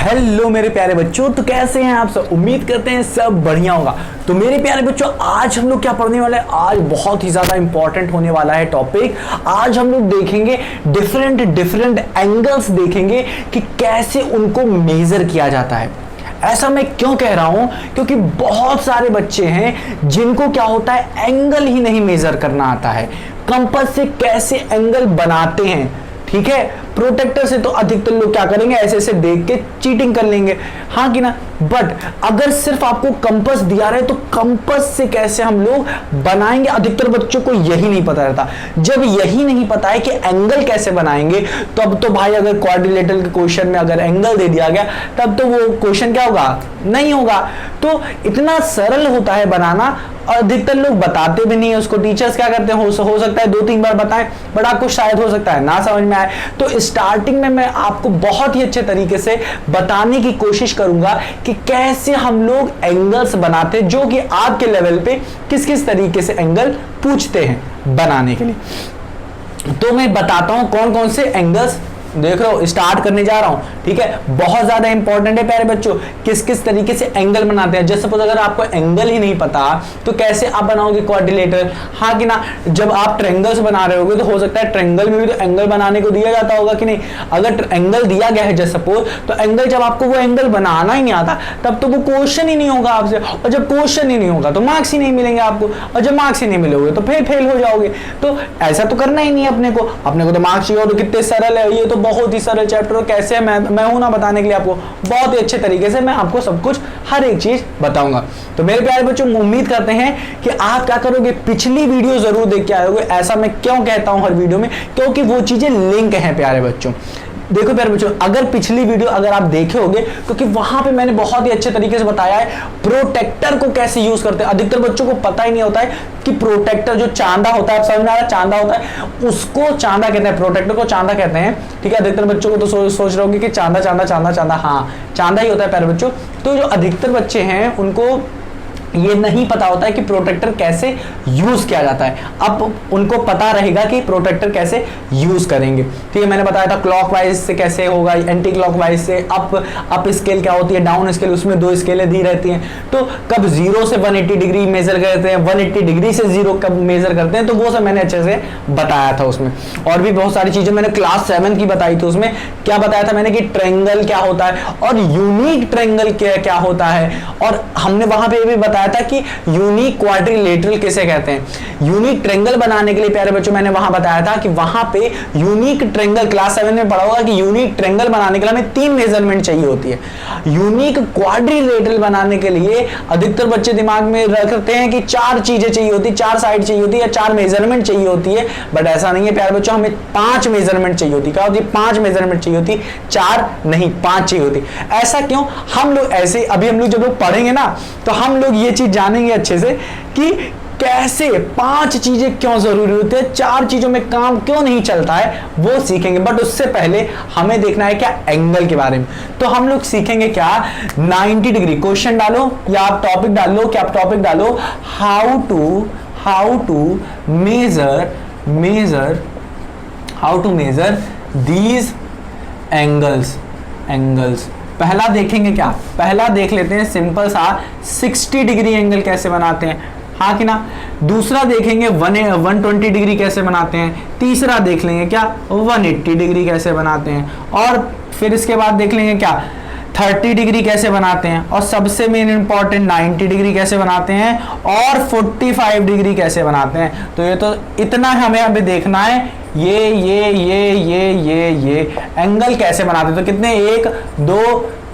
Hello मेरे प्यारे बच्चों, तो कैसे हैं आप सब। उम्मीद करते हैं सब बढ़िया होगा। तो मेरे प्यारे बच्चों, आज हम लोग क्या पढ़ने वाले हैं। आज बहुत ही ज़्यादा इंपॉर्टेंट होने वाला है टॉपिक। आज हम लोग देखेंगे डिफरेंट एंगल्स, देखेंगे कि कैसे उनको मेजर किया जाता है। ऐसा मैं क्यों कह रहा हूं, क्योंकि बहुत सारे बच्चे हैं जिनको क्या होता है, एंगल ही नहीं मेजर करना आता है। कंपास से कैसे एंगल बनाते हैं, ठीक है। प्रोटेक्टर से तो अधिकतर लोग क्या करेंगे, ऐसे ऐसे देख के चीटिंग कर लेंगे, हाँ कि ना। बट अगर सिर्फ आपको कंपास दिया रहे तो कंपास से कैसे हम लोग बनाएंगे, अधिकतर बच्चों को यही नहीं पता रहता। जब यही नहीं पता है कि एंगल कैसे बनाएंगे, तो अब तो भाई अगर क्वाड्रिलेटरल के क्वेश्चन में अगर एंगल दे दिया गया, तब तो वो क्वेश्चन क्या होगा, नहीं होगा। तो इतना सरल होता है बनाना, और अधिकतर लोग बताते भी नहीं है उसको। टीचर्स क्या करते हैं, हो सकता है 2-3 बार बताएं, बट आपको शायद हो सकता है ना समझ में आए। तो स्टार्टिंग में मैं आपको बहुत ही अच्छे तरीके से बताने की कोशिश करूंगा कि कैसे हम लोग एंगल्स बनाते हैं, जो कि आपके लेवल पे किस किस तरीके से एंगल पूछते हैं बनाने के लिए। तो मैं बताता हूं कौन कौन से एंगल्स, देख रहे हो, स्टार्ट करने जा रहा हूं, ठीक है। बहुत ज्यादा इंपॉर्टेंट है प्यारे बच्चों, किस किस तरीके से एंगल बनाते हैं। जैसे सपोज अगर आपको एंगल ही नहीं पता, तो कैसे आप बनाओगे क्वाड्रिलेटरल, हाँ कि ना। जब आप ट्रायंगल्स बना रहे होगे, तो हो सकता है ट्रायंगल में भी तो एंगल बनाने को दिया जाता होगा कि नहीं। अगर एंगल दिया गया है जैसे सपोज, तो एंगल जब आपको वो एंगल बनाना ही नहीं आता, तब तो वो क्वेश्चन ही नहीं होगा आपसे। और जब क्वेश्चन ही नहीं होगा तो मार्क्स ही नहीं मिलेंगे आपको, और जब मार्क्स ही नहीं मिलोगे तो फिर फेल हो जाओगे। तो ऐसा तो करना ही नहीं है अपने को तो मार्क्स चाहिए। तो कितने सरल है ये, तो बहुत ही सरल चैप्टर। कैसे मैं हूं ना बताने के लिए आपको, बहुत ही अच्छे तरीके से मैं आपको सब कुछ, हर एक चीज बताऊंगा। तो मेरे प्यारे बच्चों, उम्मीद करते हैं कि आप क्या करोगे, पिछली वीडियो जरूर देख के आओगे। ऐसा मैं क्यों कहता हूं हर वीडियो में, क्योंकि वो चीजें लिंक हैं प्यारे बच्चों। देखो प्यारे बच्चों, अगर पिछली वीडियो अगर आप देखे होगे, क्योंकि वहां पे मैंने बहुत ही अच्छे तरीके से बताया है प्रोटेक्टर को कैसे यूज करते हैं। अधिकतर बच्चों को पता ही नहीं होता है कि प्रोटेक्टर जो चांदा होता है, आप समझ में आ रहा है, चांदा होता है, उसको चांदा कहते हैं, प्रोटेक्टर को चांदा कहते हैं, ठीक है। अधिकतर बच्चों को तो सोच रहे होंगे कि चांदा चांदा चांदा चांदा, हाँ चांदा ही होता है प्यारे बच्चों। तो जो अधिकतर बच्चे हैं उनको ये नहीं पता होता है कि प्रोटेक्टर कैसे यूज किया जाता है। अब उनको पता रहेगा कि प्रोटेक्टर कैसे यूज करेंगे, ठीक है। मैंने बताया था क्लॉकवाइज से कैसे होगा, एंटी क्लॉकवाइज से। अप स्केल क्या होती है, डाउन स्केल, उसमें 2 स्केलें दी रहती हैं। तो कब 0 से 180 डिग्री मेजर करते हैं, 180 डिग्री से 0 कब मेजर करते हैं, तो वो सब मैंने अच्छे से बताया था उसमें। और भी बहुत सारी चीजें मैंने क्लास 7 की बताई थी। उसमें क्या बताया था मैंने कि ट्रायंगल क्या होता है और यूनिक ट्रायंगल क्या होता है। और हमने वहां पे भी बताया था कि यूनिक क्वाड्रिलेटरल किसे कहते हैं। यूनिक ट्रायंगल बनाने के लिए प्यारे बच्चों मैंने वहां बताया था कि वहां पे यूनिक ट्रायंगल, क्लास 7 में पढ़ा होगा कि यूनिक ट्रायंगल बनाने के लिए हमें 3 मेजरमेंट चाहिए होती है। यूनिक क्वाड्रिलेटरल बनाने के लिए अधिकतर बच्चे दिमाग में रखते हैं कि 4 चीजें चाहिए होती, 4 साइड चाहिए होती है या 4 मेजरमेंट चाहिए होती है। बट ऐसा नहीं है प्यारे बच्चों, हमें 5 मेजरमेंट चाहिए होती। क्या होती है, 5 मेजरमेंट चाहिए होती, 4 नहीं 5 चाहिए होती। ऐसा क्यों, हम लोग ऐसे, अभी हम लोग जब लोग पढ़ेंगे ना, तो हम लोग ये चीज जानेंगे अच्छे से कि कैसे 5 चीजें क्यों जरूरी होती है, 4 चीजों में काम क्यों नहीं चलता है, वो सीखेंगे। बट उससे पहले हमें देखना है क्या, एंगल के बारे में। तो हम लोग सीखेंगे क्या, 90 डिग्री। क्वेश्चन डालो या आप टॉपिक डाल लो, क्या आप टॉपिक डालो, how to measure these angles. पहला देखेंगे क्या, पहला देख लेते हैं सिंपल सा 60 डिग्री एंगल कैसे बनाते हैं, हाँ कि ना। दूसरा देखेंगे 120 डिग्री कैसे बनाते हैं। तीसरा देख लेंगे क्या, 180 डिग्री कैसे बनाते हैं। और फिर इसके बाद देख लेंगे क्या, 30 डिग्री कैसे बनाते हैं। और सबसे मेन इंपॉर्टेंट 90 डिग्री कैसे बनाते हैं, और 45 डिग्री कैसे बनाते हैं। तो ये तो इतना हमें अभी देखना है, ये एंगल कैसे बनाते हैं। तो कितने, 1 2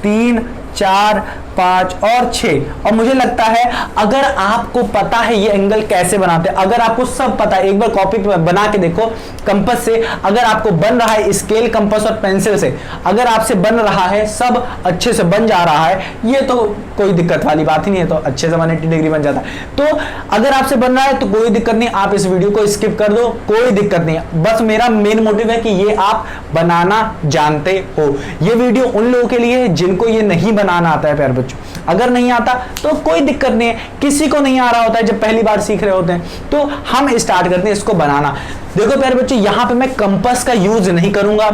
3 4 5 और 6। और मुझे लगता है अगर आपको पता है ये एंगल कैसे बनाते हैं, अगर आपको सब पता है, एक बार कॉपी पे बना के देखो कंपास से। अगर आपको बन रहा है स्केल, कंपास और पेंसिल से, अगर आपसे बन रहा है, सब अच्छे से बन जा रहा है, ये तो कोई दिक्कत वाली बात ही नहीं है। तो अच्छे से 180 डिग्री बन जाता है। तो अगर आपसे बन रहा है तो कोई दिक्कत नहीं, आप इस वीडियो को स्किप कर दो, कोई दिक्कत नहीं है। बस मेरा मेन मोटिव है कि ये आप बनाना जानते हो। ये वीडियो उन लोगों के लिए है जिनको ये नहीं बनाना आता है प्यारे बच्चों। अगर नहीं आता तो कोई दिक्कत नहीं है, किसी को नहीं आ रहा होता है जब पहली बार सीख रहे होते हैं। तो हम स्टार्ट करते हैं इसको बनाना। देखो प्यारे बच्चों, यहां पे मैं कंपास का यूज नहीं करूंगा,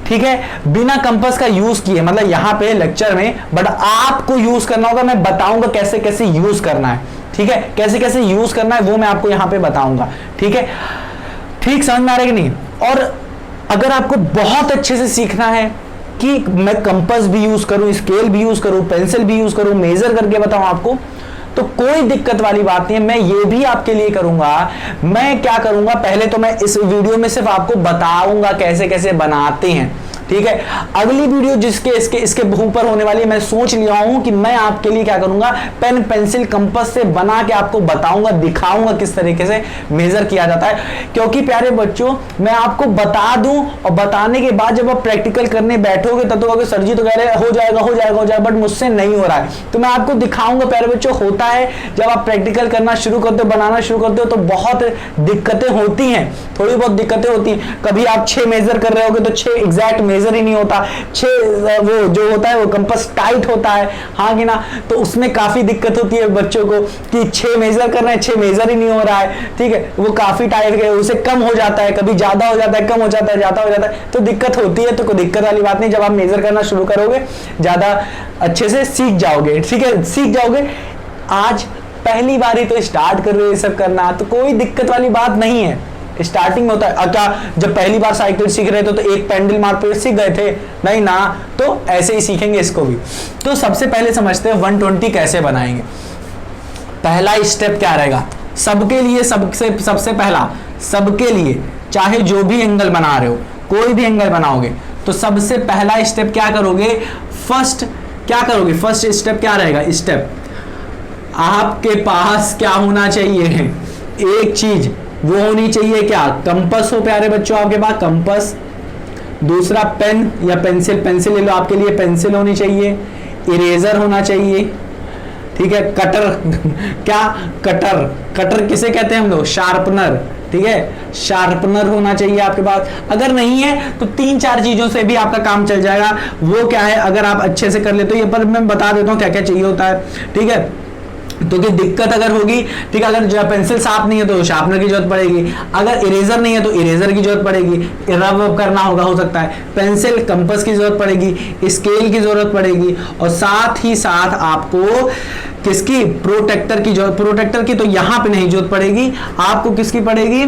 ठीक है, बिना कंपास का यूज किए, मतलब यहां पे लेक्चर में, बट आपको यूज करना होगा, मैं बताऊंगा कैसे कैसे यूज करना है, ठीक है, कैसे कैसे यूज करना है वो मैं आपको यहां पे बताऊंगा, ठीक है, ठीक समझ में आ रहा है कि नहीं। और अगर आपको बहुत अच्छे से सीखना है कि मैं कंपास भी यूज करूं, स्केल भी यूज करूं, पेंसिल भी यूज करूं, मेजर करके बताऊं आपको, तो कोई दिक्कत वाली बात नहीं है, मैं ये भी आपके लिए करूंगा। मैं क्या करूंगा, पहले तो मैं इस वीडियो में सिर्फ आपको बताऊंगा कैसे कैसे बनाते हैं, ठीक है। अगली वीडियो जिसके इसके ऊपर होने वाली है, मैं सोच लिया हूं कि मैं आपके लिए क्या करूंगा, पेन पेंसिल कंपास से बना के आपको बताऊंगा, दिखाऊंगा किस तरीके से मेजर किया जाता है। क्योंकि प्यारे बच्चों, मैं आपको बता दूं और बताने के बाद जब आप प्रैक्टिकल करने बैठोगे तब तो कहोगे सर जी तो कह रहे हो जाएगा हो जाएगा हो जाएगा, बट मुझसे नहीं हो रहा है। तो मैं आपको दिखाऊंगा प्यारे बच्चों, होता है जब आप प्रैक्टिकल करना शुरू करते हो, बनाना शुरू करते हो, तो बहुत दिक्कतें होती हैं, थोड़ी बहुत दिक्कतें होती हैं। कभी आप 6 मेजर कर रहे होगे तो 6 एग्जैक्ट मेजर ही नहीं होता, 6 वो जो होता है वो कंपास टाइट होता है, हाँ कि ना, तो उसमें काफी दिक्कत होती है बच्चों को कि 6 मेजर करना है, 6 मेजर ही नहीं हो रहा है, ठीक है, वो काफी टाइट है, उसे कम हो जाता है, कभी ज्यादा हो जाता है, कम हो जाता है, ज्यादा हो जाता है, तो दिक्कत होती है। तो कोई दिक्कत वाली बात नहीं, जब आप मेजर करना शुरू करोगे ज्यादा अच्छे से सीख जाओगे, ठीक है, सीख जाओगे। आज पहली बार ही तो स्टार्ट कर रहे हो ये सब करना, तो कोई दिक्कत वाली बात नहीं है, स्टार्टिंग में होता है। क्या जब पहली बार साइकिल सीख रहे थे तो एक पेंडल मार पे सीख गए थे? नहीं ना, तो ऐसे ही सीखेंगे इसको भी। तो सबसे पहले समझते हैं 120 कैसे बनाएंगे। पहला स्टेप क्या रहेगा सबके लिए, सबसे पहला सबके लिए, चाहे जो भी एंगल बना रहे हो, कोई भी एंगल बनाओगे तो सबसे पहला स्टेप क्या करोगे, फर्स्ट स्टेप क्या रहेगा, स्टेप आपके पास क्या होना चाहिए, एक चीज वो होनी चाहिए, क्या, कंपास हो प्यारे बच्चों आपके पास, कंपास। दूसरा पेन या पेंसिल ले लो, आपके लिए पेंसिल होनी चाहिए, इरेजर होना चाहिए, ठीक है, कटर क्या, कटर किसे कहते हैं हम लोग, शार्पनर, ठीक है, शार्पनर होना चाहिए आपके पास। अगर नहीं है तो 3-4 चीजों से भी आपका काम चल जाएगा। वो क्या है, अगर आप अच्छे से कर लेते हो, ये पर मैं बता देता हूँ क्या क्या चाहिए होता है, ठीक है। तो कि दिक्कत अगर होगी, ठीक है, अगर जो पेंसिल साफ नहीं है तो शार्पनर की जरूरत पड़ेगी, अगर इरेजर नहीं है तो इरेजर की जरूरत पड़ेगी, रब करना होगा, हो सकता है, पेंसिल कंपास की जरूरत पड़ेगी, स्केल की जरूरत पड़ेगी, और साथ ही साथ आपको किसकी, प्रोटेक्टर की जरूरत, प्रोटेक्टर की तो यहां पे नहीं जरूरत पड़ेगी, आपको किसकी पड़ेगी,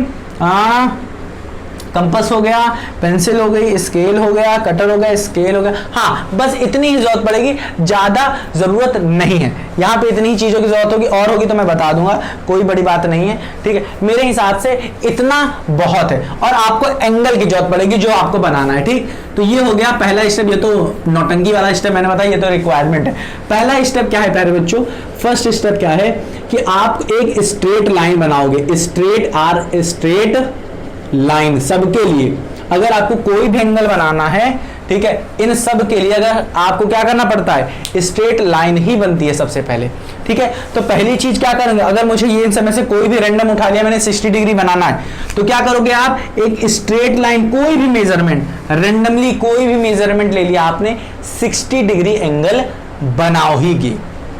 कंपास हो गया, पेंसिल हो गई, स्केल हो गया, कटर हो गया, स्केल हो गया, हाँ बस इतनी ही जरूरत पड़ेगी, ज्यादा जरूरत नहीं है, यहाँ पे इतनी ही चीजों की जरूरत होगी, और होगी तो मैं बता दूंगा, कोई बड़ी बात नहीं है, ठीक है, मेरे हिसाब से इतना बहुत है। और आपको एंगल की जरूरत पड़ेगी जो आपको बनाना है, ठीक। तो ये हो गया पहला स्टेप, ये तो नौटंकी वाला स्टेप मैंने बताया, ये तो रिक्वायरमेंट है। पहला स्टेप क्या है प्यारे बच्चों, फर्स्ट स्टेप क्या है कि आप एक स्ट्रेट लाइन बनाओगे, स्ट्रेट लाइन सबके लिए। अगर आपको कोई भी एंगल बनाना है, ठीक है, इन सब के लिए अगर आपको क्या करना पड़ता है, स्ट्रेट लाइन ही बनती है सबसे पहले, ठीक है। तो पहली चीज क्या करेंगे, अगर मुझे ये समय से कोई भी रैंडम उठा लिया, मैंने 60 डिग्री बनाना है, तो क्या करोगे आप, एक स्ट्रेट लाइन, कोई भी मेजरमेंट, रैंडमली कोई भी मेजरमेंट ले लिया आपने, 60 डिग्री एंगल बनाओगी,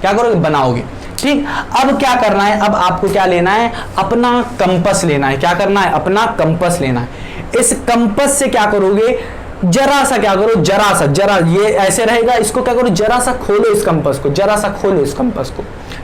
क्या करोगे, बनाओगे, ठीक। अब क्या करना है, अब आपको क्या लेना है, अपना कंपास लेना है, क्या करना है, अपना कंपास लेना है। इस कंपास से क्या करोगे, जरा सा क्या करो, जरा ये ऐसे रहेगा, इसको क्या करो, जरा सा खोलो इस कंपास को, जरा सा खोलो इस कंपास को,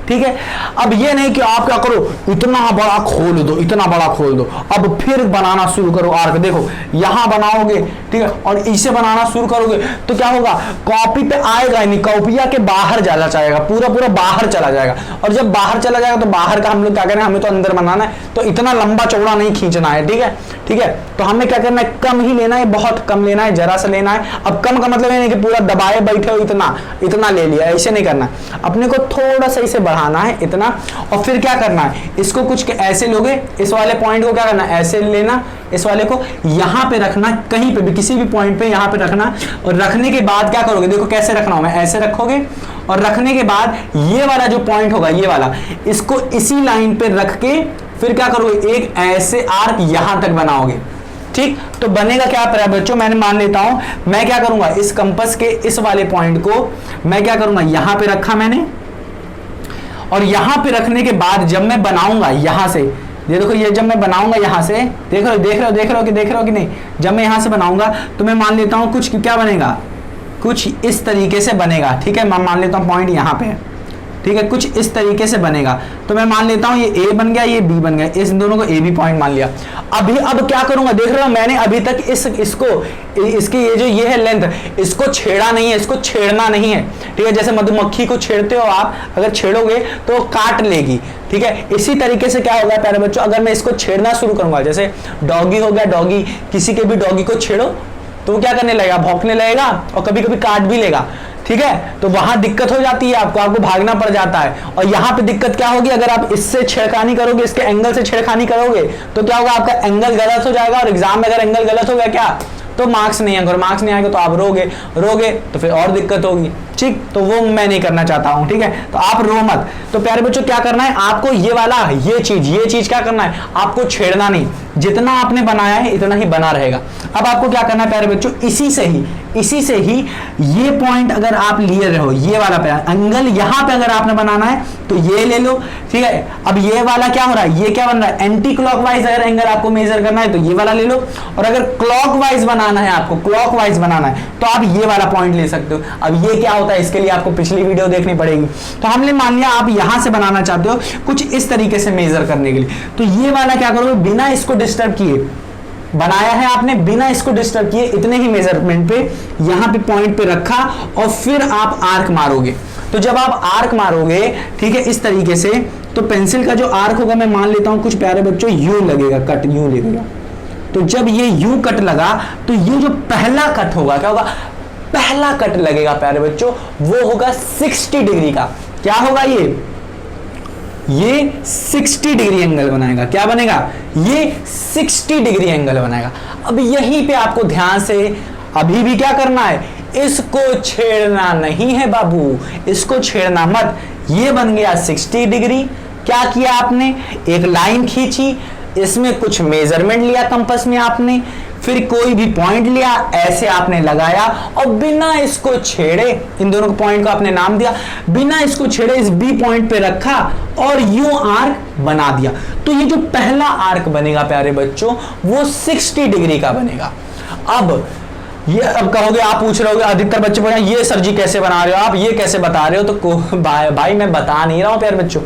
ठीक है। अब ये नहीं कि आप क्या करो, इतना बड़ा खोल दो, इतना बड़ा खोल दो, अब फिर बनाना शुरू करो आर्क, देखो यहां बनाओगे, ठीक है, और इसे बनाना शुरू करोगे तो क्या होगा, कॉपी पे आएगा नहीं, कॉपिया के बाहर जाना चाहेगा, पूरा बाहर चला जाएगा, और जब बाहर चला जाएगा तो बाहर का हम लोग क्या करें, हमें तो अंदर बनाना है, तो इतना लंबा चौड़ा नहीं खींचना है, ठीक है, ठीक है। तो हमें क्या करना है, कम ही लेना है, बहुत कम लेना है, जरा सा लेना है। अब कम का मतलब नहीं कि पूरा दबाए बैठे हो, इतना ले लिया, ऐसे नहीं करना, अपने को थोड़ा सा इसे बढ़ाना है, इतना, और फिर क्या करना है, इसको कुछ ऐसे लोगे, इस वाले पॉइंट को क्या करना है, ऐसे लेना, इस वाले को यहां पे रखना, कहीं पे भी किसी भी पॉइंट पे यहां पे रखना, और रखने के बाद क्या करोगे, देखो कैसे रखना होगा, ऐसे रखोगे, और रखने के बाद ये वाला जो पॉइंट होगा, ये वाला, इसको इसी लाइन पे रख के फिर क्या करोगे, एक ऐसे आर्क यहां तक बनाओगे, ठीक। तो बनेगा क्या प्यारे बच्चों, मैंने मान लेता हूं, मैं क्या करूंगा, इस कंपास के इस वाले पॉइंट को मैं क्या करूंगा, यहां पे रखा मैंने, और यहां पे रखने के बाद जब मैं बनाऊंगा, यहां से ये देखो, ये जब मैं बनाऊंगा यहाँ से, देख रहे हो कि नहीं, जब मैं यहाँ से बनाऊंगा तो मैं मान लेता हूँ कुछ क्या बनेगा, कुछ इस तरीके से बनेगा, ठीक है। मैं मान लेता हूँ पॉइंट यहाँ पे है, ठीक है, कुछ इस तरीके से बनेगा। तो मैं मान लेता हूँ ये ए बन गया, ये बी बन गया, इस दोनों को ए बी पॉइंट मान लिया। अब क्या करूंगा, देख रहे हो मैंने अभी तक इसकी ये है लेंथ, इसको छेड़ा नहीं है, इसको छेड़ना नहीं है, ठीक है। जैसे मधुमक्खी को छेड़ते हो आप, अगर छेड़ोगे तो काट लेगी, ठीक है। इसी तरीके से क्या होगा प्यारे बच्चों, अगर मैं इसको छेड़ना शुरू करूंगा, जैसे डॉगी हो गया, डॉगी, किसी के भी डॉगी को छेड़ो तो वो क्या करने लगेगा, भौंकने लगेगा और कभी कभी काट भी लेगा, ठीक है। तो वहां दिक्कत हो जाती है, आपको भागना पड़ जाता है। और यहाँ पे दिक्कत क्या होगी, अगर आप इससे छेड़खानी करोगे, इसके एंगल से छेड़खानी करोगे तो क्या होगा, आपका एंगल गलत हो जाएगा। और एग्जाम में अगर एंगल गलत हो गया क्या, तो मार्क्स नहीं आएंगे, और मार्क्स नहीं आएगा तो आप रोगे तो फिर और दिक्कत होगी, ठीक। तो वो मैं नहीं करना चाहता हूं, ठीक है। तो आप रो मत। तो प्यारे बच्चों क्या करना है आपको, ये चीज क्या करना है, आपको छेड़ना नहीं, जितना आपने बनाया है इतना ही बना रहेगा। अब आपको क्या करना है प्यारे बच्चों, इसी से ही ये पॉइंट अगर आप लिए रहो, ये वाला एंगल यहां पे अगर आपने बनाना है तो ये ले लो, ठीक है। अब ये वाला क्या हो रहा है, ये क्या बन रहा है, एंटी क्लॉकवाइज अगर एंगल आपको मेजर करना है तो ये वाला ले लो, और अगर क्लॉकवाइज बनाना है आपको, क्लॉकवाइज बनाना है तो आप ये वाला पॉइंट ले सकते हो। अब ये क्या होता है, इसके लिए आपको पिछली वीडियो देखनी पड़ेगी। तो हमने मान लिया आप यहां से बनाना चाहते हो कुछ इस तरीके से मेजर करने के लिए, तो ये वाला क्या करोगे, बिना इसको डिस्टर्ब किए बनाया है आपने, बिना इसको डिस्टर्ब किए इतने ही मेजरमेंट पे यहां पे पॉइंट पे रखा, और फिर आप आर्क मारोगे। तो जब आप आर्क मारोगे, ठीक है, इस तरीके से, तो पेंसिल का जो आर्क होगा मैं मान लेता हूं कुछ प्यारे बच्चों यूं लगेगा, कट यूं लगेगा। तो जब ये यूं कट लगा तो ये जो पहला कट होगा, क्या होगा, पहला कट लगेगा प्यारे बच्चों, वो होगा 60 डिग्री का। क्या होगा, ये 60 डिग्री एंगल बनाएगा। क्या बनेगा, ये 60 डिग्री एंगल बनाएगा। अब यहीं पे आपको ध्यान से अभी भी क्या करना है, इसको छेड़ना नहीं है बाबू, इसको छेड़ना मत। ये बन गया 60 डिग्री। क्या किया आपने, एक लाइन खींची, इसमें कुछ मेजरमेंट लिया कंपास में आपने, फिर कोई भी पॉइंट लिया, ऐसे आपने लगाया, और बिना इसको छेड़े, इन दोनों पॉइंट को आपने नाम दिया, बिना इसको छेड़े इस बी पॉइंट पे रखा और यूं आर्क बना दिया। तो ये जो पहला आर्क बनेगा प्यारे बच्चों, वो 60 डिग्री का बनेगा। अब कहोगे, आप पूछ रहे होगे, अधिकतर बच्चे बोले ये सर जी कैसे बना रहे हो आप, ये कैसे बता रहे हो, तो भाई मैं बता नहीं रहा हूं प्यारे बच्चों।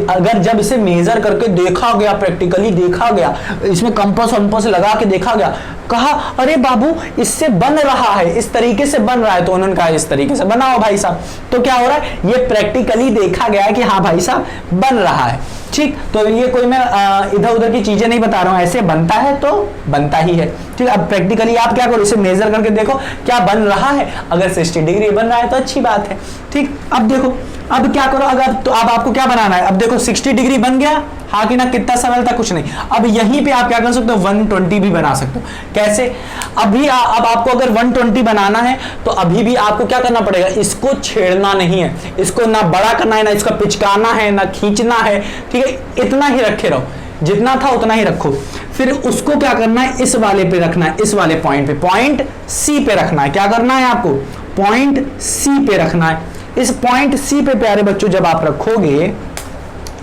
अगर जब इसे मेजर करके देखा गया, प्रैक्टिकली देखा गया, इसमें कंपास वंपास लगा के देखा गया, कहा अरे बाबू इससे बन रहा है, इस तरीके से बन रहा है, तो उन्होंने कहा इस तरीके से बनाओ भाई साहब। तो क्या हो रहा है, ये प्रैक्टिकली देखा गया है कि हाँ भाई साहब बन रहा है, ठीक। तो ये कोई मैं इधर उधर की चीजें नहीं बता रहा हूं, ऐसे बनता है तो बनता ही है, ठीक। अब प्रैक्टिकली आप क्या करो, इसे मेजर करके देखो क्या बन रहा है। अगर 60 डिग्री बन रहा है तो अच्छी बात है, ठीक। अब देखो, अब क्या करो, अगर तो अब आपको क्या बनाना है, अब देखो 60 डिग्री बन गया, हाँ कि ना, कितना सरल था, कुछ नहीं। अब यहीं पे आप क्या कर सकते हो, 120 भी बना सकते हो। कैसे, अब आपको अगर 120 बनाना है तो अभी भी आपको क्या करना पड़ेगा, इसको छेड़ना नहीं है, इसको ना बड़ा करना है, ना इसका पिचकाना है, ना खींचना है, ठीक है। इतना ही रखे रहो, जितना था उतना ही रखो। फिर उसको क्या करना है, इस वाले पे रखना है, इस वाले पॉइंट पे, पॉइंट सी पे रखना है। क्या करना है आपको, पॉइंट सी पे रखना है। इस पॉइंट सी पे प्यारे बच्चों जब आप रखोगे,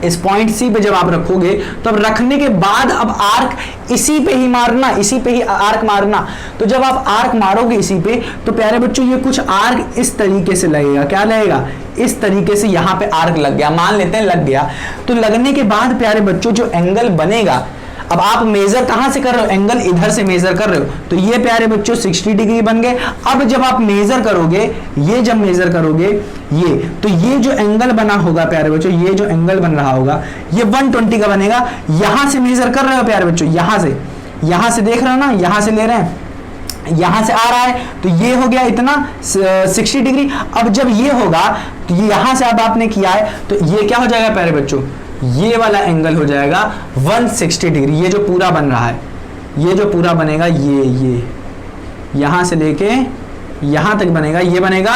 इस पॉइंट सी पे जब आप रखोगे, तो अब रखने के बाद अब आर्क इसी पे ही मारना, इसी पे ही आर्क मारना। तो जब आप आर्क मारोगे इसी पे, तो प्यारे बच्चों ये कुछ आर्क इस तरीके से लगेगा। क्या लगेगा, इस तरीके से यहां पे आर्क लग गया, मान लेते हैं लग गया। तो लगने के बाद प्यारे बच्चों जो एंगल बनेगा, अब आप मेजर कहां से कर रहे हो, एंगल इधर से मेजर कर रहे हो, तो ये प्यारे बच्चों 60 डिग्री बन गए। अब जब आप मेजर करोगे, ये जब मेजर करोगे ये, तो ये जो एंगल बना होगा प्यारे बच्चों, ये जो एंगल बन रहा होगा ये 120 का बनेगा। यहां से मेजर कर रहे हो प्यारे बच्चों, यहां से देख रहे हो ना, यहां से ले रहे हैं, यहां से आ रहा है, तो ये हो गया इतना 60 डिग्री। अब जब ये होगा तो यहां से अब आपने किया है, तो ये क्या हो जाएगा प्यारे बच्चों, ये वाला एंगल हो जाएगा 160 डिग्री। ये जो पूरा बन रहा है, ये जो पूरा बनेगा, ये यहां से लेके यहां तक बनेगा, ये बनेगा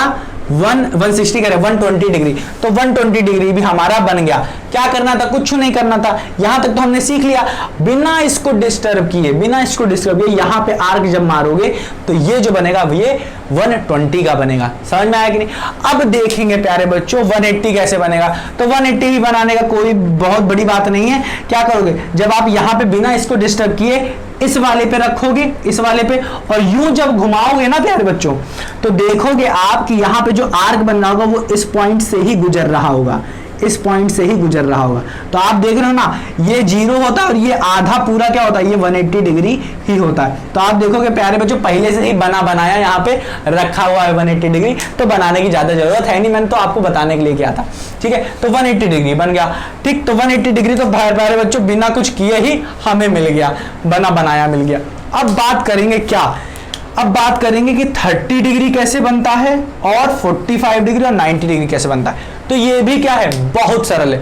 160 करे 120 डिग्री, तो 120 डिग्री भी हमारा बन गया। क्या करना था, कुछ नहीं करना था, यहां तक तो हमने सीख लिया। बिना इसको डिस्टर्ब किए, बिना इसको डिस्टर्ब किए यहां पे आर्क जब मारोगे तो ये जो बनेगा ये 120 का बनेगा। समझ में आया कि नहीं? अब देखेंगे प्यारे बच्चों 180 कैसे बनेगा। तो 180 भी बनाने का कोई बहुत बड़ी बात नहीं है। क्या करोगे, जब आप यहां पे बिना इसको डिस्टर्ब किए इस वाले पे रखोगे, इस वाले पे, और यूं जब घुमाओगे ना प्यारे बच्चों, तो देखोगे आप कि यहां पे जो आर्क बन रहा होगा वो इस पॉइंट से ही गुजर रहा होगा, इस पॉइंट से ही गुजर रहा होगा। तो आप देख रहे हो ना, ये 0 होता है और ये आधा पूरा क्या होता है, ये 180 डिग्री ही होता है। तो आप देखोगे प्यारे बच्चों पहले से ही बना बनाया यहाँ पे रखा हुआ है 180 डिग्री, तो बनाने की ज्यादा जरूरत है नहीं, मैंने तो आपको बताने के लिए किया था। ठीक है, तो 180 डिग्री बन गया। ठीक, तो 180 डिग्री तो प्यारे बच्चों बिना कुछ किए ही हमें मिल गया, बना बनाया मिल गया। अब बात करेंगे क्या, अब बात करेंगे कि 30 डिग्री कैसे बनता है और 45 डिग्री और 90 डिग्री कैसे बनता है। तो ये भी क्या है, बहुत सरल है,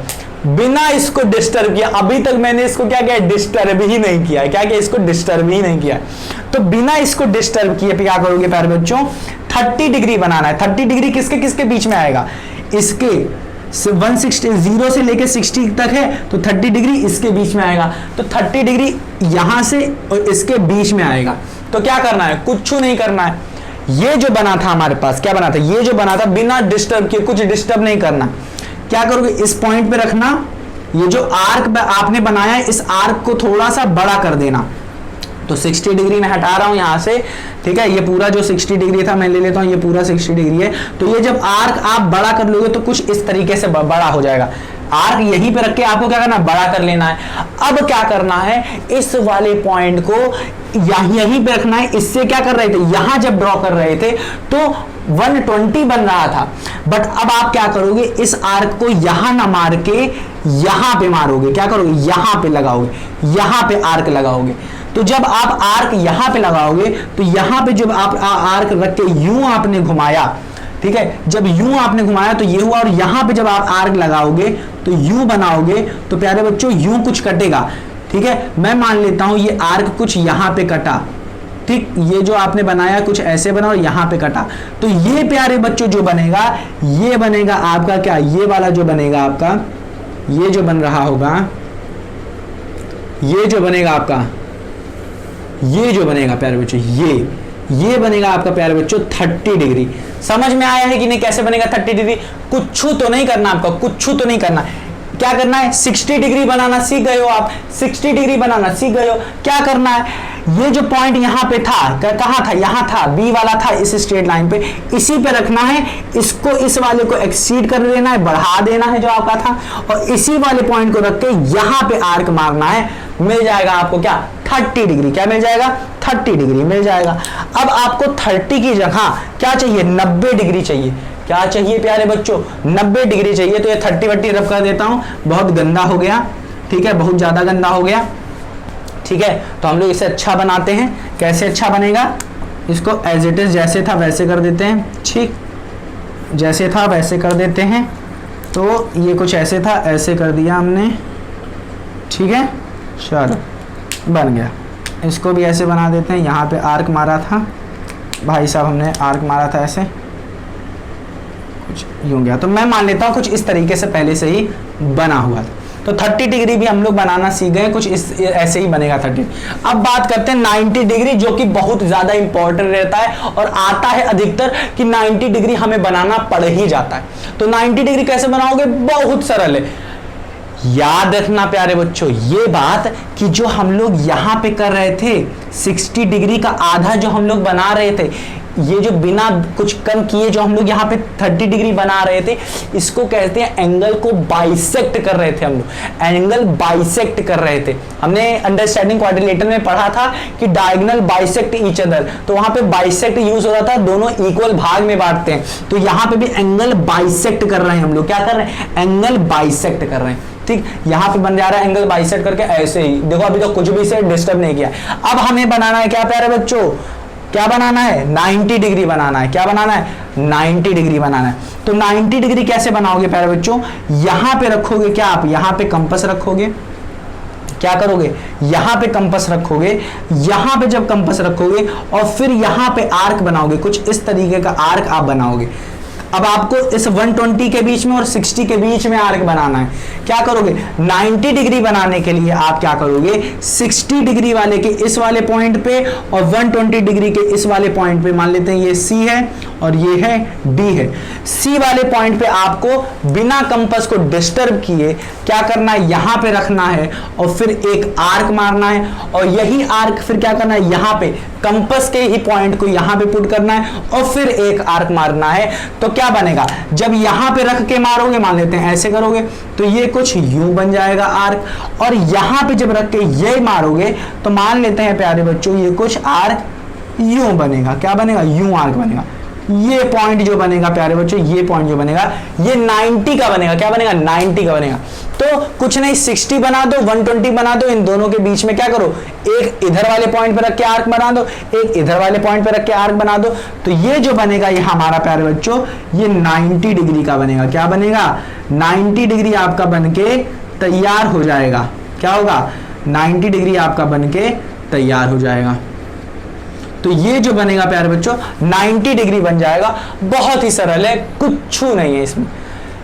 बिना इसको डिस्टर्ब किया। अभी तक मैंने इसको क्या किया, डिस्टर्ब ही नहीं किया है। क्या किया, इसको डिस्टर्ब ही नहीं किया। तो बिना इसको डिस्टर्ब किए क्या करोगे प्यारे बच्चों, 30 डिग्री बनाना है। 30 डिग्री किसके किसके बीच में आएगा, इसके 160 0 से लेके 60 तक है, तो 30 डिग्री इसके बीच में आएगा। तो 30 डिग्री यहां से और इसके बीच में आएगा। तो क्या करना है, कुछ नहीं करना है। ये जो बना था हमारे पास, क्या बना था, ये जो बना था बिना डिस्टर्ब किए, कुछ डिस्टर्ब नहीं करना। क्या करोगे, इस पॉइंट पे रखना, ये जो आर्क आपने बनाया है इस आर्क को थोड़ा सा बड़ा कर देना। तो 60 डिग्री में हटा रहा हूं यहां से। ठीक है, ये पूरा जो 60 डिग्री था मैं ले लेता हूं, ये पूरा 60 डिग्री है। तो ये जब आर्क आप बड़ा कर लोगे तो कुछ इस तरीके से बड़ा हो जाएगा। आर्क यहीं पे रख के आपको क्या करना, बड़ा कर लेना है। अब क्या करना है, इस वाले पॉइंट को यहीं पे रखना है। इससे क्या कर रहे थे, यहां जब ड्रॉ कर रहे थे तो 120 बन रहा था, बट अब आप क्या करोगे, इस आर्क को यहां ना मार के यहां पे मारोगे। क्या करोगे, यहां पे लगाओगे, यहां पे आर्क लगाओगे। तो जब आप आर्क यहां पे लगाओगे तो यहां पे जब आप आर्क रख के यूं आपने घुमाया, ठीक है, जब यूं आपने घुमाया तो ये हुआ, और यहां पे जब आप आर्क लगाओगे तो यूं बनाओगे तो प्यारे बच्चों यूं कुछ कटेगा। ठीक है, मैं मान लेता हूं ये आर्क कुछ यहां पे कटा। ठीक, ये जो आपने बनाया कुछ ऐसे बना और यहां पे कटा, तो ये प्यारे बच्चों जो बनेगा, ये बनेगा आपका क्या, ये वाला जो बनेगा आपका, ये जो बन रहा होगा, ये जो बनेगा आपका, ये जो बनेगा प्यारे बच्चों, ये बनेगा आपका प्यारे बच्चों 30 डिग्री। समझ में आया है कि नहीं कैसे बनेगा 30 डिग्री? कुछ तो नहीं करना आपका, कुछ तो नहीं करना। क्या करना है, 60 डिग्री बनाना सीख गए हो आप, 60 डिग्री बनाना सीख गए हो। क्या करना है, ये जो पॉइंट यहां पे था, कहां था, यहां था, बी वाला था इस स्ट्रेट लाइन पे, इसी पे रखना है। इसको इस वाले को एक्सीड कर देना है, बढ़ा देना है जो आपका था, और इसी वाले पॉइंट को रख के यहां पे आर्क मारना है। मिल जाएगा आपको क्या, 30 डिग्री। क्या मिल जाएगा, 30 डिग्री मिल जाएगा। अब आपको 30 की जगह क्या चाहिए, 90 डिग्री चाहिए। क्या चाहिए प्यारे बच्चों, 90 डिग्री चाहिए। तो ये 30 रब कर देता हूं, बहुत गंदा हो गया। ठीक है, बहुत ज्यादा गंदा हो गया। ठीक है, तो हम लोग इसे अच्छा बनाते हैं। कैसे अच्छा बनेगा, इसको एज इट इज जैसे था वैसे कर देते हैं। ठीक, जैसे था वैसे कर देते हैं। तो ये कुछ ऐसे था, ऐसे कर दिया हमने। ठीक है, चलो बन गया। इसको भी ऐसे बना देते हैं। यहाँ पे आर्क मारा था भाई साहब, हमने आर्क मारा था ऐसे, कुछ यूं गया। तो मैं मान लेता हूँ कुछ इस तरीके से पहले से ही बना हुआ था। तो 30 डिग्री भी हम लोग बनाना सीख गए, कुछ इस ऐसे ही बनेगा 30। अब बात करते हैं 90 डिग्री, जो कि बहुत ज्यादा इंपॉर्टेंट रहता है और आता है अधिकतर कि 90 डिग्री हमें बनाना पड़ ही जाता है। तो 90 डिग्री कैसे बनाओगे, बहुत सरल है। याद रखना प्यारे बच्चों ये बात कि जो हम लोग यहां पे कर रहे थे 60 डिग्री का आधा जो हम लोग बना रहे थे, ये जो बिना कुछ कम किए जो हम लोग यहाँ पे 30 डिग्री बना रहे थे, इसको कहते हैं एंगल को बाइसेक्ट कर रहे थे हम लोग। एंगल बाइसेक्ट कर रहे थे। हमने अंडरस्टैंडिंग क्वाड्रिलेटरल में पढ़ा था कि डायगोनल बाइसेक्ट ईच अदर, तो वहां पे बाइसेक्ट यूज हो रहा था, दोनों इक्वल भाग में बांटते हैं। तो यहाँ पे भी एंगल बाइसेक्ट कर रहे हैं हम लोग। क्या कर रहे हैं, एंगल बाइसेक्ट कर रहे हैं। ठीक, यहां पे बन जा रहा है एंगल बाइसेक्ट करके ऐसे ही। देखो अभी तो कुछ भी से डिस्टर्ब नहीं किया। अब हमें बनाना है क्या प्यारे बच्चों, क्या बनाना है, 90 डिग्री बनाना है। क्या बनाना है, 90 डिग्री बनाना है। तो 90 डिग्री कैसे बनाओगे प्यारे बच्चों, यहां पे रखोगे क्या आप, यहां पे कंपास रखोगे। क्या करोगे, यहां पे कंपास रखोगे। यहां पे जब कंपास रखोगे और फिर यहां पे आर्क बनाओगे, कुछ इस तरीके का आर्क आप बनाओगे। अब आपको इस 120 के बीच में और 60 के बीच में आर्क बनाना है। क्या करोगे, 90 डिग्री बनाने के लिए आप क्या करोगे, 60 डिग्री वाले के इस वाले पॉइंट पे और 120 डिग्री के इस वाले पॉइंट पे, मान लेते हैं ये C है और ये है D है। C वाले पॉइंट पे आपको बिना कंपास को डिस्टर्ब किए क्या करना है, यहां पे रखना है और फिर एक आर्क मारना है, और यही आर्क फिर क्या करना है, यहां पे कंपास के ही पॉइंट को यहां पे पुट करना है और फिर एक आर्क मारना है। तो क्या बनेगा, जब यहां पे रख के मारोगे, मान लेते हैं ऐसे करोगे तो ये कुछ यूं बन जाएगा आर्क, और यहां पे जब रख के ये मारोगे तो मान लेते हैं प्यारे बच्चों ये कुछ आर्क यूं बनेगा। क्या बनेगा, यूं आर्क बनेगा। ये पॉइंट जो बनेगा प्यारे बच्चों, ये पॉइंट जो बनेगा ये 90 का बनेगा। क्या बनेगा, 90 का बनेगा। तो कुछ नहीं, 60 बना दो, 120 बना दो, इन दोनों के बीच में क्या करो, एक इधर वाले पॉइंट पे रख के आर्क बना दो, एक इधर वाले पॉइंट पे रख के आर्क बना दो। तो ये जो बनेगा ये हमारा प्यारे बच्चों ये 90 डिग्री का बनेगा। क्या बनेगा, 90 डिग्री आपका बनके तैयार हो जाएगा। क्या होगा, 90 डिग्री आपका बनके तैयार हो जाएगा। तो ये जो बनेगा प्यारे बच्चों 90 डिग्री बन जाएगा। बहुत ही सरल है, कुछ नहीं है इसमें।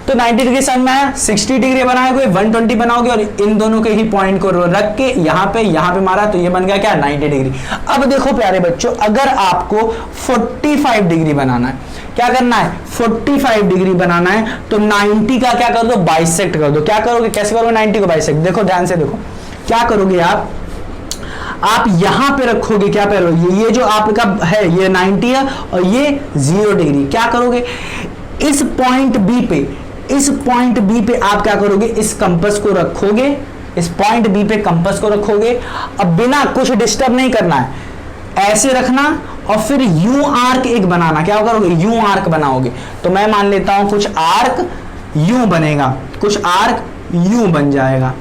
तो 90 डिग्री समझ में आया। 60 डिग्री बनाओगे, 120 बनाओगे और इन दोनों के ही पॉइंट को रख के यहां पे मारा तो ये बन गया क्या, 90 डिग्री। अब देखो प्यारे बच्चों, अगर आपको 45 डिग्री बनाना है, क्या करना है, 45 डिग्री बनाना है तो 90 का क्या कर दो, बाइसेक्ट कर दो। क्या करोगे, कैसे करोगे 90 को बाइसेक्ट, देखो ध्यान से देखो क्या करोगे आप यहां पे रखोगे, क्या पे रखोगे, ये जो आपका है ये 90 है और ये 0 डिग्री। क्या करोगे, इस पॉइंट बी पे आप क्या करोगे, इस कंपास को रखोगे, इस पॉइंट बी पे कंपास को रखोगे। अब biना कुछ डिस्टर्ब नहीं करना है, ऐसे रखना और फिर यू आर्क एक बनाना। क्या करोगे, यू आर्क बनाओगे। तो मैं मान लेता हूं कुछ आर्क यूं बनेगा, कुछ आर्क यूं बन जाएगा।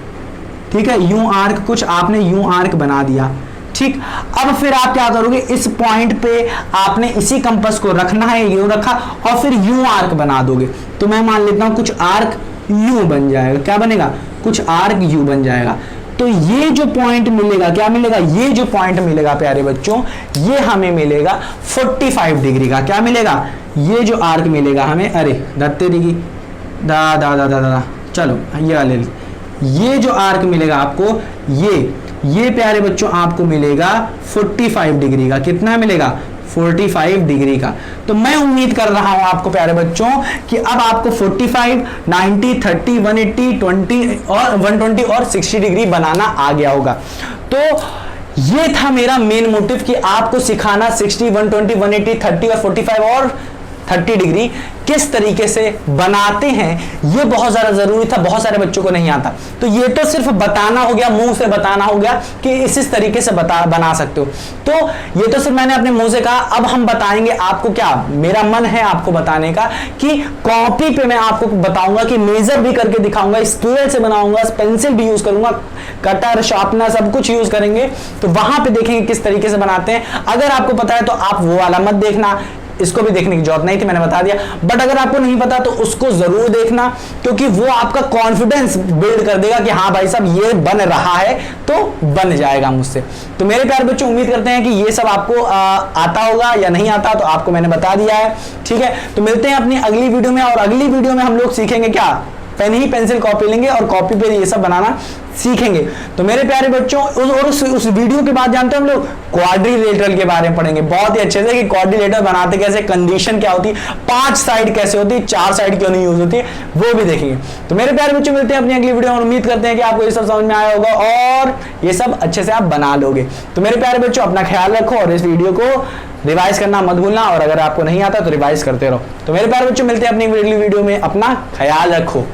ठीक है, यूं आर्क, कुछ आपने यूं आर्क बना दिया। ठीक, अब फिर आप क्या करोगे, इस पॉइंट पे आपने इसी कंपास को रखना है, यूं रखा और फिर यूं आर्क बना दोगे। तो मैं मान लेता हूं कुछ आर्क यूं बन जाएगा। क्या बनेगा, कुछ आर्क यूं बन जाएगा। तो ये जो पॉइंट मिलेगा, क्या मिलेगा, ये जो पॉइंट मिलेगा प्यारे बच्चों ये हमें मिलेगा 45 डिग्री का। क्या मिलेगा, ये जो आर्क मिलेगा हमें, अरे दत्ते डिग्री दा दा दा दा दा, चलो ये वाले, ये जो आर्क मिलेगा आपको, ये प्यारे बच्चों आपको मिलेगा 45 डिग्री का। कितना मिलेगा, 45 डिग्री का। तो मैं उम्मीद कर रहा हूं आपको प्यारे बच्चों कि अब आपको 45, 90, 30, 180, 20 और 120 और 60 डिग्री बनाना आ गया होगा। तो ये था मेरा मेन मोटिव कि आपको सिखाना 60, 120, 180, 30 और 45 और 30 डिग्री किस तरीके से बनाते हैं, ये बहुत ज्यादा जरूरी था। बहुत सारे बच्चों को नहीं आता। तो ये तो सिर्फ बताना हो गया, मुंह से बताना हो गया कि इस तरीके से बना सकते हो। तो ये तो सिर्फ मैंने अपने मुंह से कहा। अब हम बताएंगे आपको, क्या मेरा मन है आपको बताने का कि कॉपी पे मैं आपको बताऊंगा कि मेजर भी करके दिखाऊंगा, स्केल से बनाऊंगा, पेंसिल भी यूज करूंगा, कटर, शार्पनर सब कुछ यूज करेंगे। तो वहां पे देखेंगे किस तरीके से बनाते हैं। अगर आपको पता है तो आप वो वाला मत देखना, इसको भी देखने की जरूरत नहीं थी, मैंने बता दिया। बट अगर आपको नहीं पता तो उसको जरूर देखना, क्योंकि वो आपका कॉन्फिडेंस बिल्ड कर देगा कि हाँ भाई साहब ये बन रहा है तो बन जाएगा मुझसे। तो मेरे प्यारे बच्चों उम्मीद करते हैं कि ये सब आपको आता होगा, या नहीं आता तो आपको मैंने बता दिया है। ठीक है, तो मिलते हैं अपनी अगली वीडियो में, और अगली वीडियो में हम लोग सीखेंगे क्या, पेन ही पेंसिल कॉपी लेंगे और कॉपी पे ये सब बनाना सीखेंगे। तो मेरे प्यारे बच्चों उस वीडियो के बाद जानते हैं हम लोग क्वाड्रिलेटरल के बारे में पढ़ेंगे बहुत ही अच्छे से कि क्वाड्रिलेटरल बनाते कैसे, कंडीशन क्या होती है, 5 साइड कैसे होती है, 4 साइड क्यों नहीं यूज होती है, वो भी देखेंगे। तो मेरे प्यारे बच्चों मिलते हैं अपनी अगली वीडियो में, उम्मीद करते हैं कि आपको ये सब समझ में आया होगा और ये सब अच्छे से आप बना लोगे। तो मेरे प्यारे बच्चों अपना ख्याल रखो और इस वीडियो को रिवाइज करना मत भूलना, और अगर आपको नहीं आता तो रिवाइज करते रहो। तो मेरे प्यारे बच्चों मिलते हैं अपनी अगली वीडियो में, अपना ख्याल रखो।